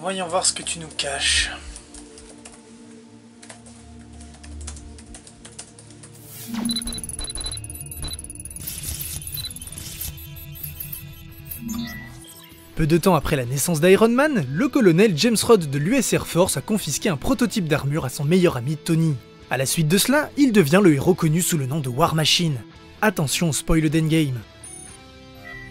Voyons voir ce que tu nous caches. Peu de temps après la naissance d'Iron Man, le colonel James Rhodes de l'US Air Force a confisqué un prototype d'armure à son meilleur ami Tony. A la suite de cela, il devient le héros connu sous le nom de War Machine. Attention au spoil d'Endgame.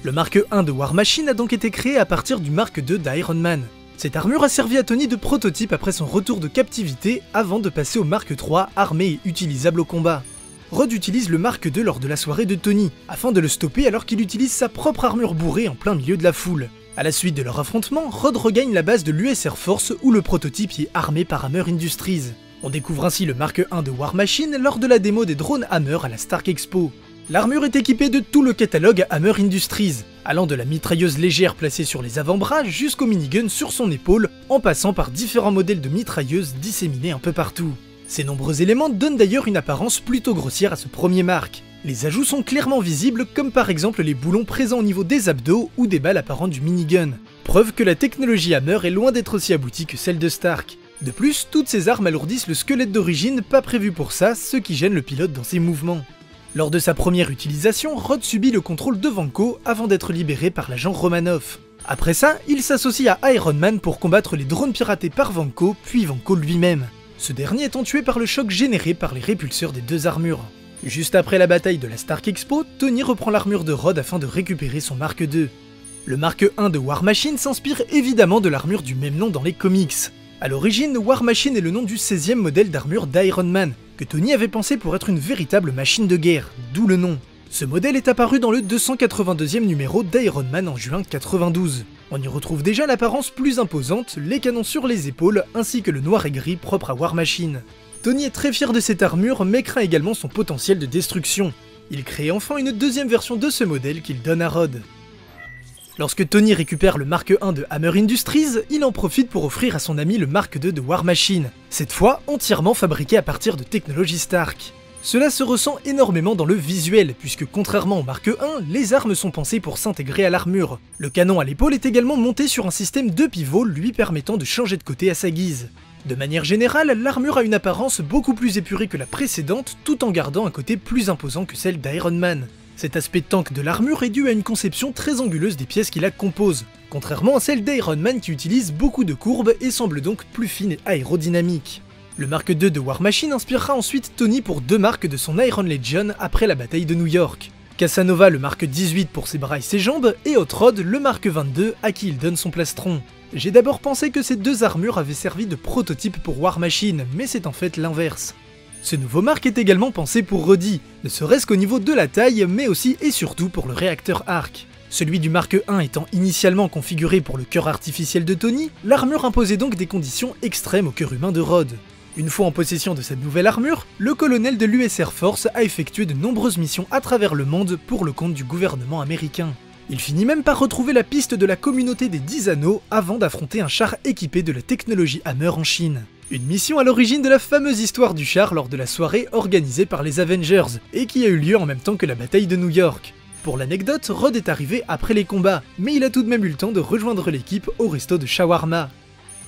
Le Mark 1 de War Machine a donc été créé à partir du Mark 2 d'Iron Man. Cette armure a servi à Tony de prototype après son retour de captivité avant de passer au Mark 3 armé et utilisable au combat. Rhodes utilise le Mark 2 lors de la soirée de Tony, afin de le stopper alors qu'il utilise sa propre armure bourrée en plein milieu de la foule. A la suite de leur affrontement, Rhodes regagne la base de l'US Air Force où le prototype y est armé par Hammer Industries. On découvre ainsi le Mark 1 de War Machine lors de la démo des drones Hammer à la Stark Expo. L'armure est équipée de tout le catalogue Hammer Industries, allant de la mitrailleuse légère placée sur les avant-bras jusqu'au minigun sur son épaule, en passant par différents modèles de mitrailleuses disséminés un peu partout. Ces nombreux éléments donnent d'ailleurs une apparence plutôt grossière à ce premier Mark. Les ajouts sont clairement visibles, comme par exemple les boulons présents au niveau des abdos ou des balles apparentes du minigun. Preuve que la technologie Hammer est loin d'être aussi aboutie que celle de Stark. De plus, toutes ces armes alourdissent le squelette d'origine, pas prévu pour ça, ce qui gêne le pilote dans ses mouvements. Lors de sa première utilisation, Rhodes subit le contrôle de Vanko avant d'être libéré par l'agent Romanoff. Après ça, il s'associe à Iron Man pour combattre les drones piratés par Vanko, puis Vanko lui-même. Ce dernier étant tué par le choc généré par les répulseurs des deux armures. Juste après la bataille de la Stark Expo, Tony reprend l'armure de Rhodes afin de récupérer son Mark 2. Le Mark 1 de War Machine s'inspire évidemment de l'armure du même nom dans les comics. A l'origine, War Machine est le nom du 16e modèle d'armure d'Iron Man, que Tony avait pensé pour être une véritable machine de guerre, d'où le nom. Ce modèle est apparu dans le 282e numéro d'Iron Man en juin 92. On y retrouve déjà l'apparence plus imposante, les canons sur les épaules, ainsi que le noir et gris propre à War Machine. Tony est très fier de cette armure, mais craint également son potentiel de destruction. Il crée enfin une deuxième version de ce modèle qu'il donne à Rhodes. Lorsque Tony récupère le Mark 1 de Hammer Industries, il en profite pour offrir à son ami le Mark 2 de War Machine, cette fois entièrement fabriqué à partir de technologie Stark. Cela se ressent énormément dans le visuel, puisque contrairement au Mark 1, les armes sont pensées pour s'intégrer à l'armure. Le canon à l'épaule est également monté sur un système de pivot lui permettant de changer de côté à sa guise. De manière générale, l'armure a une apparence beaucoup plus épurée que la précédente, tout en gardant un côté plus imposant que celle d'Iron Man. Cet aspect tank de l'armure est dû à une conception très anguleuse des pièces qui la composent, contrairement à celle d'Iron Man qui utilise beaucoup de courbes et semble donc plus fine et aérodynamique. Le Mark 2 de War Machine inspirera ensuite Tony pour deux marques de son Iron Legion après la bataille de New York. Casanova le Mark 18 pour ses bras et ses jambes, et Hot Rod le Mark 22 à qui il donne son plastron. J'ai d'abord pensé que ces deux armures avaient servi de prototype pour War Machine, mais c'est en fait l'inverse. Ce nouveau Mark est également pensé pour Rhodey, ne serait-ce qu'au niveau de la taille, mais aussi et surtout pour le réacteur arc. Celui du Mark 1 étant initialement configuré pour le cœur artificiel de Tony, l'armure imposait donc des conditions extrêmes au cœur humain de Rhodes. Une fois en possession de cette nouvelle armure, le colonel de l'US Air Force a effectué de nombreuses missions à travers le monde pour le compte du gouvernement américain. Il finit même par retrouver la piste de la communauté des 10 anneaux avant d'affronter un char équipé de la technologie Hammer en Chine. Une mission à l'origine de la fameuse histoire du char lors de la soirée organisée par les Avengers, et qui a eu lieu en même temps que la bataille de New York. Pour l'anecdote, Rhodes est arrivé après les combats, mais il a tout de même eu le temps de rejoindre l'équipe au resto de shawarma.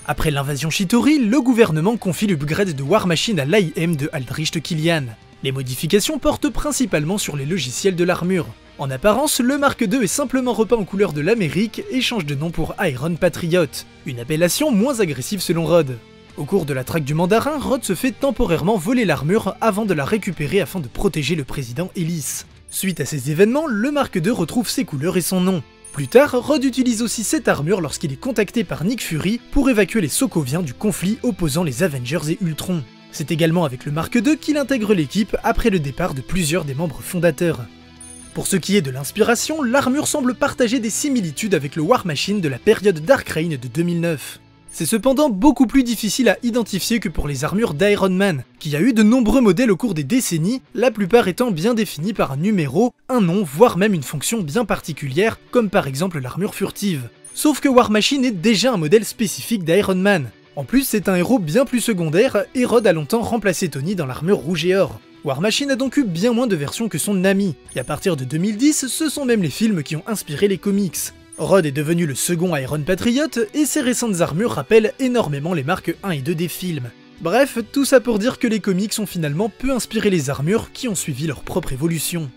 Après l'invasion Chitauri, le gouvernement confie l'upgrade de War Machine à l'AIM de Aldrich Killian. Les modifications portent principalement sur les logiciels de l'armure. En apparence, le Mark 2 est simplement repeint en couleur de l'Amérique et change de nom pour Iron Patriot, une appellation moins agressive selon Rhodes. Au cours de la traque du mandarin, Rhodes se fait temporairement voler l'armure avant de la récupérer afin de protéger le président Ellis. Suite à ces événements, le Mark 2 retrouve ses couleurs et son nom. Plus tard, Rhodes utilise aussi cette armure lorsqu'il est contacté par Nick Fury pour évacuer les Sokoviens du conflit opposant les Avengers et Ultron. C'est également avec le Mark 2 qu'il intègre l'équipe après le départ de plusieurs des membres fondateurs. Pour ce qui est de l'inspiration, l'armure semble partager des similitudes avec le War Machine de la période Dark Reign de 2009. C'est cependant beaucoup plus difficile à identifier que pour les armures d'Iron Man, qui a eu de nombreux modèles au cours des décennies, la plupart étant bien définis par un numéro, un nom, voire même une fonction bien particulière, comme par exemple l'armure furtive. Sauf que War Machine est déjà un modèle spécifique d'Iron Man. En plus, c'est un héros bien plus secondaire, et Rhodes a longtemps remplacé Tony dans l'armure rouge et or. War Machine a donc eu bien moins de versions que son ami, et à partir de 2010, ce sont même les films qui ont inspiré les comics. Rhodes est devenu le second Iron Patriot et ses récentes armures rappellent énormément les marques 1 et 2 des films. Bref, tout ça pour dire que les comics ont finalement peu inspiré les armures qui ont suivi leur propre évolution.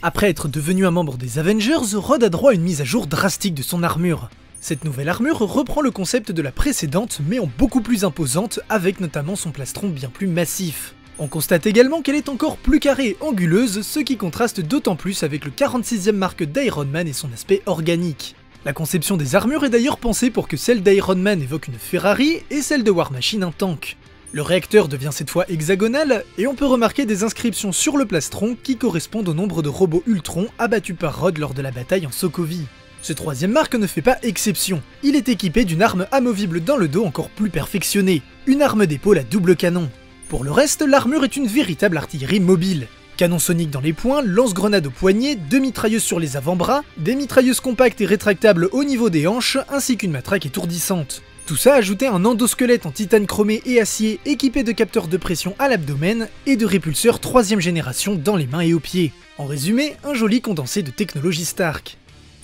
Après être devenu un membre des Avengers, Rhodes a droit à une mise à jour drastique de son armure. Cette nouvelle armure reprend le concept de la précédente mais en beaucoup plus imposante avec notamment son plastron bien plus massif. On constate également qu'elle est encore plus carrée et anguleuse, ce qui contraste d'autant plus avec le 46e marque d'Iron Man et son aspect organique. La conception des armures est d'ailleurs pensée pour que celle d'Iron Man évoque une Ferrari et celle de War Machine un tank. Le réacteur devient cette fois hexagonal et on peut remarquer des inscriptions sur le plastron qui correspondent au nombre de robots Ultron abattus par Rhodes lors de la bataille en Sokovie. Ce troisième marque ne fait pas exception, il est équipé d'une arme amovible dans le dos encore plus perfectionnée, une arme d'épaule à double canon. Pour le reste, l'armure est une véritable artillerie mobile. Canon sonique dans les poings, lance-grenades au poignet, 2 mitrailleuses sur les avant-bras, des mitrailleuses compactes et rétractables au niveau des hanches, ainsi qu'une matraque étourdissante. Tout ça ajouté à un endosquelette en titane chromé et acier équipé de capteurs de pression à l'abdomen et de répulseurs 3ème génération dans les mains et aux pieds. En résumé, un joli condensé de technologie Stark.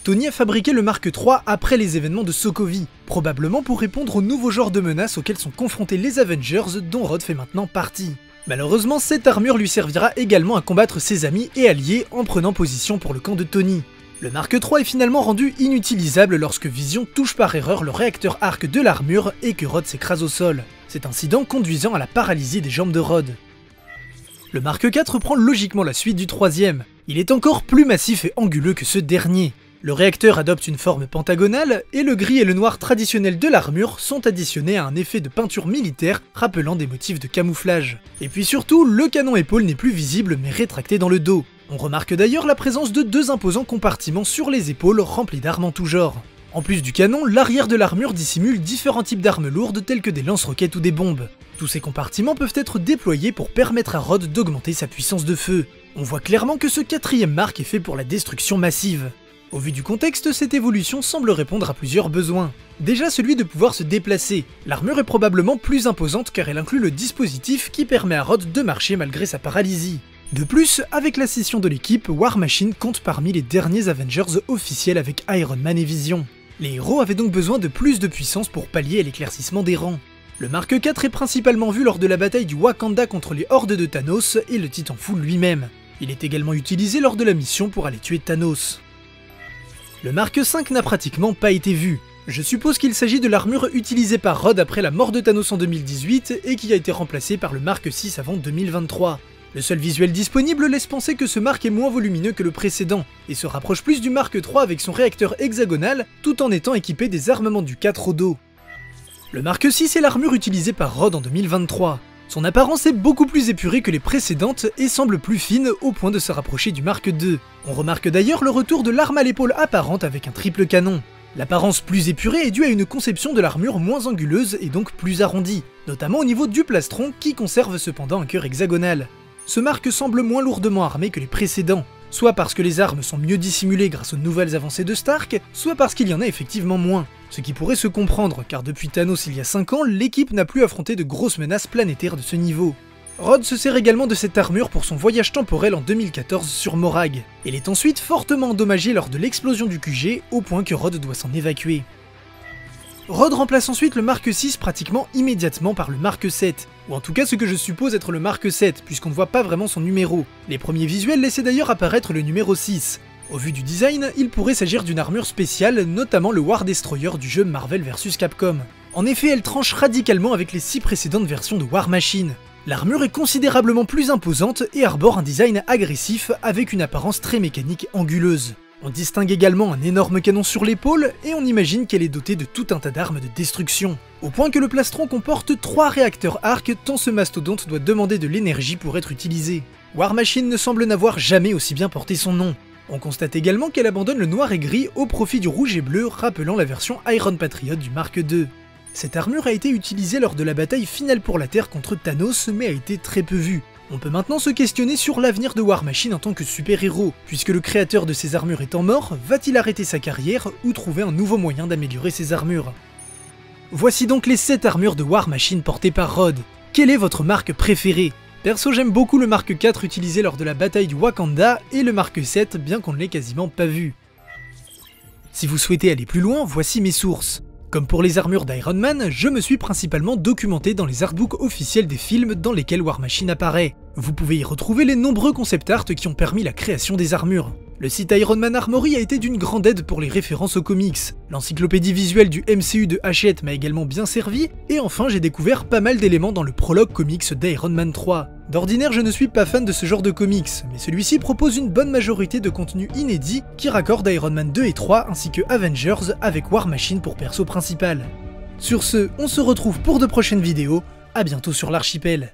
Tony a fabriqué le Mark III après les événements de Sokovie, probablement pour répondre au nouveau genre de menaces auxquelles sont confrontés les Avengers dont Rhodes fait maintenant partie. Malheureusement, cette armure lui servira également à combattre ses amis et alliés en prenant position pour le camp de Tony. Le Mark III est finalement rendu inutilisable lorsque Vision touche par erreur le réacteur arc de l'armure et que Rhodes s'écrase au sol. Cet incident conduisant à la paralysie des jambes de Rhodes. Le Mark IV prend logiquement la suite du troisième. Il est encore plus massif et anguleux que ce dernier. Le réacteur adopte une forme pentagonale, et le gris et le noir traditionnels de l'armure sont additionnés à un effet de peinture militaire rappelant des motifs de camouflage. Et puis surtout, le canon épaule n'est plus visible mais rétracté dans le dos. On remarque d'ailleurs la présence de 2 imposants compartiments sur les épaules remplis d'armes en tout genre. En plus du canon, l'arrière de l'armure dissimule différents types d'armes lourdes telles que des lance-roquettes ou des bombes. Tous ces compartiments peuvent être déployés pour permettre à Rhodes d'augmenter sa puissance de feu. On voit clairement que ce 4ème marque est fait pour la destruction massive. Au vu du contexte, cette évolution semble répondre à plusieurs besoins. Déjà celui de pouvoir se déplacer. L'armure est probablement plus imposante car elle inclut le dispositif qui permet à Rhodes de marcher malgré sa paralysie. De plus, avec la scission de l'équipe, War Machine compte parmi les derniers Avengers officiels avec Iron Man et Vision. Les héros avaient donc besoin de plus de puissance pour pallier à l'éclaircissement des rangs. Le Mark IV est principalement vu lors de la bataille du Wakanda contre les hordes de Thanos et le Titanfall lui-même. Il est également utilisé lors de la mission pour aller tuer Thanos. Le Mark V n'a pratiquement pas été vu. Je suppose qu'il s'agit de l'armure utilisée par Rhodes après la mort de Thanos en 2018 et qui a été remplacée par le Mark VI avant 2023. Le seul visuel disponible laisse penser que ce Mark est moins volumineux que le précédent et se rapproche plus du Mark III avec son réacteur hexagonal tout en étant équipé des armements du 4 au dos. Le Mark VI est l'armure utilisée par Rhodes en 2023. Son apparence est beaucoup plus épurée que les précédentes et semble plus fine au point de se rapprocher du Mark II. On remarque d'ailleurs le retour de l'arme à l'épaule apparente avec un triple canon. L'apparence plus épurée est due à une conception de l'armure moins anguleuse et donc plus arrondie, notamment au niveau du plastron qui conserve cependant un cœur hexagonal. Ce Mark semble moins lourdement armé que les précédents, soit parce que les armes sont mieux dissimulées grâce aux nouvelles avancées de Stark, soit parce qu'il y en a effectivement moins. Ce qui pourrait se comprendre, car depuis Thanos il y a 5 ans, l'équipe n'a plus affronté de grosses menaces planétaires de ce niveau. Rhodes se sert également de cette armure pour son voyage temporel en 2014 sur Morag. Elle est ensuite fortement endommagée lors de l'explosion du QG, au point que Rhodes doit s'en évacuer. Rhodes remplace ensuite le Mark VI pratiquement immédiatement par le Mark VII, ou en tout cas ce que je suppose être le Mark VII, puisqu'on ne voit pas vraiment son numéro. Les premiers visuels laissaient d'ailleurs apparaître le numéro 6. Au vu du design, il pourrait s'agir d'une armure spéciale, notamment le War Destroyer du jeu Marvel vs Capcom. En effet, elle tranche radicalement avec les 6 précédentes versions de War Machine. L'armure est considérablement plus imposante et arbore un design agressif avec une apparence très mécanique et anguleuse. On distingue également un énorme canon sur l'épaule et on imagine qu'elle est dotée de tout un tas d'armes de destruction. Au point que le plastron comporte 3 réacteurs arc tant ce mastodonte doit demander de l'énergie pour être utilisé. War Machine ne semble n'avoir jamais aussi bien porté son nom. On constate également qu'elle abandonne le noir et gris au profit du rouge et bleu rappelant la version Iron Patriot du Mark II. Cette armure a été utilisée lors de la bataille finale pour la Terre contre Thanos mais a été très peu vue. On peut maintenant se questionner sur l'avenir de War Machine en tant que super-héros, puisque le créateur de ces armures étant mort, va-t-il arrêter sa carrière ou trouver un nouveau moyen d'améliorer ses armures? Voici donc les 7 armures de War Machine portées par Rhodes. Quelle est votre marque préférée? Perso j'aime beaucoup le Mark IV utilisé lors de la bataille du Wakanda et le Mark VII bien qu'on ne l'ait quasiment pas vu. Si vous souhaitez aller plus loin, voici mes sources. Comme pour les armures d'Iron Man, je me suis principalement documenté dans les artbooks officiels des films dans lesquels War Machine apparaît. Vous pouvez y retrouver les nombreux concept art qui ont permis la création des armures. Le site Iron Man Armory a été d'une grande aide pour les références aux comics. L'encyclopédie visuelle du MCU de Hachette m'a également bien servi, et enfin j'ai découvert pas mal d'éléments dans le prologue comics d'Iron Man 3. D'ordinaire je ne suis pas fan de ce genre de comics, mais celui-ci propose une bonne majorité de contenus inédits qui raccordent Iron Man 2 et 3 ainsi que Avengers avec War Machine pour perso principal. Sur ce, on se retrouve pour de prochaines vidéos, à bientôt sur l'archipel.